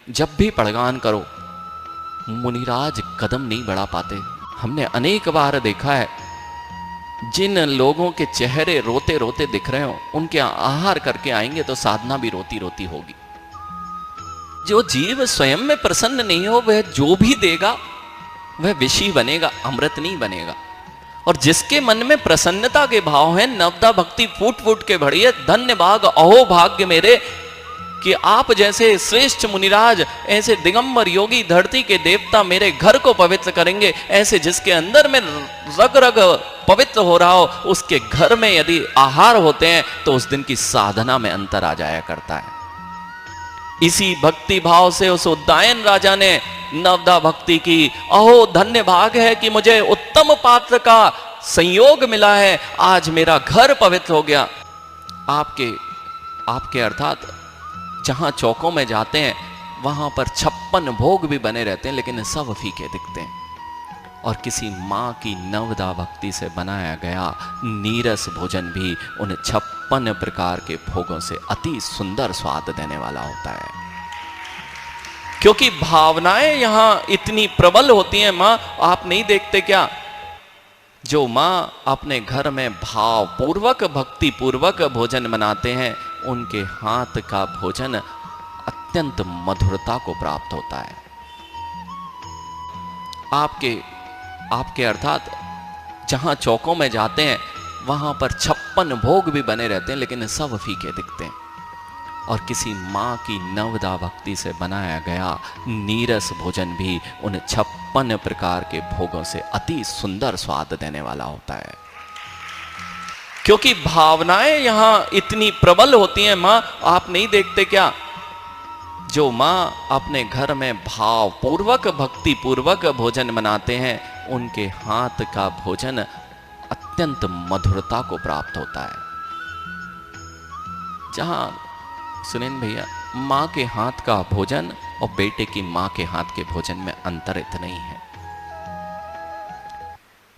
जब भी पड़गान करो मुनिराज कदम नहीं बढ़ा पाते। हमने अनेक बार देखा है, जिन लोगों के चेहरे रोते रोते दिख रहे हो उनके आहार करके आएंगे तो साधना भी रोती रोती होगी। जो जीव स्वयं में प्रसन्न नहीं हो वह जो भी देगा वह विषी बनेगा, अमृत नहीं बनेगा। और जिसके मन में प्रसन्नता के भाव हैं, नवदा भक्ति फूट फूट के भरी है, धन्य भाग अहो भाग्य मेरे कि आप जैसे श्रेष्ठ मुनिराज, ऐसे दिगंबर योगी, धरती के देवता मेरे घर को पवित्र करेंगे। ऐसे जिसके अंदर में रग रग पवित्र हो रहा हो, उसके घर में यदि आहार होते हैं तो उस दिन की साधना में अंतर आ जाया करता है। इसी भक्ति भाव से उस उद्दायन राजा ने नवदा भक्ति की। अहो धन्य भाग है कि मुझे उत्तम पात्र का संयोग मिला है, आज मेरा घर पवित्र हो गया। आपके अर्थात जहां चौकों में जाते हैं वहां पर 56 भोग भी बने रहते हैं, लेकिन सब फीके दिखते हैं। और किसी मां की नवदा भक्ति से बनाया गया नीरस भोजन भी उन 56 प्रकार के भोगों से अति सुंदर स्वाद देने वाला होता है। क्योंकि भावनाएं यहां इतनी प्रबल होती हैं। मां आप नहीं देखते क्या, जो मां अपने घर में भाव पूर्वक भक्ति पूर्वक भोजन बनाते हैं उनके हाथ का भोजन अत्यंत मधुरता को प्राप्त होता है। आपके अर्थात जहां चौकों में जाते हैं वहां पर 56 भोग भी बने रहते हैं, लेकिन सब फीके दिखते हैं। और किसी मां की नवदा भक्ति से बनाया गया नीरस भोजन भी उन 56 प्रकार के भोगों से अति सुंदर स्वाद देने वाला होता है। क्योंकि भावनाएं यहां इतनी प्रबल होती हैं। मां आप नहीं देखते क्या, जो मां अपने घर में भाव पूर्वक भक्ति पूर्वक भोजन बनाते हैं उनके हाथ का भोजन अत्यंत मधुरता को प्राप्त होता है। जहां सुनील भैया, मां के हाथ का भोजन और बेटे की मां के हाथ के भोजन में अंतर इतना ही है।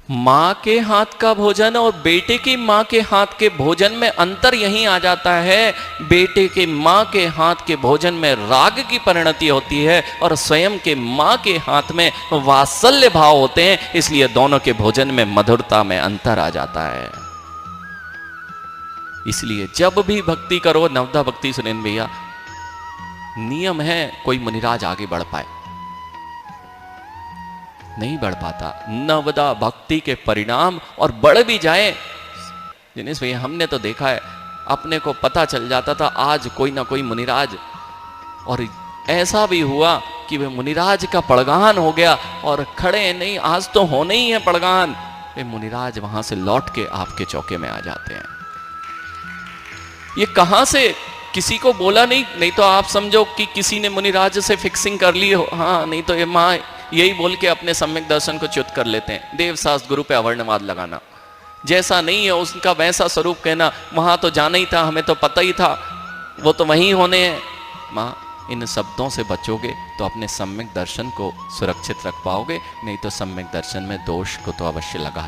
मां के हाथ का भोजन और बेटे की मां के हाथ के भोजन में अंतर यहीं आ जाता है, बेटे के मां के हाथ के भोजन में राग की परिणति होती है और स्वयं के मां के हाथ में वात्सल्य भाव होते हैं, इसलिए दोनों के भोजन में मधुरता में अंतर आ जाता है। इसलिए जब भी भक्ति करो, नवदा भक्ति सुनेन भैया, नियम है कोई मुनिराज आगे बढ़ पाए, नहीं बढ़ पाता। नवदा भक्ति के परिणाम और बढ़ भी जाए, दिनेश भैया हमने तो देखा है, अपने को पता चल जाता था आज कोई ना कोई मुनिराज, और ऐसा भी हुआ कि वह मुनिराज का पड़गान हो गया और खड़े नहीं, आज तो होने ही है पड़गान, वे मुनिराज वहां से लौट के आपके चौके में आ जाते हैं। ये कहां से, किसी को बोला नहीं तो आप समझो कि किसी ने मुनिराज से फिक्सिंग कर ली हो। हाँ, नहीं तो ये माँ यही बोल के अपने सम्यक दर्शन को च्युत कर लेते हैं, देव शास्त्र गुरु पे अवर्णवाद लगाना, जैसा नहीं है उसका वैसा स्वरूप कहना, वहां तो जाना ही था, हमें तो पता ही था, वो तो वहीं होने हैं। माँ इन शब्दों से बचोगे तो अपने सम्यक दर्शन को सुरक्षित रख पाओगे, नहीं तो सम्यक दर्शन में दोष को तो अवश्य लगा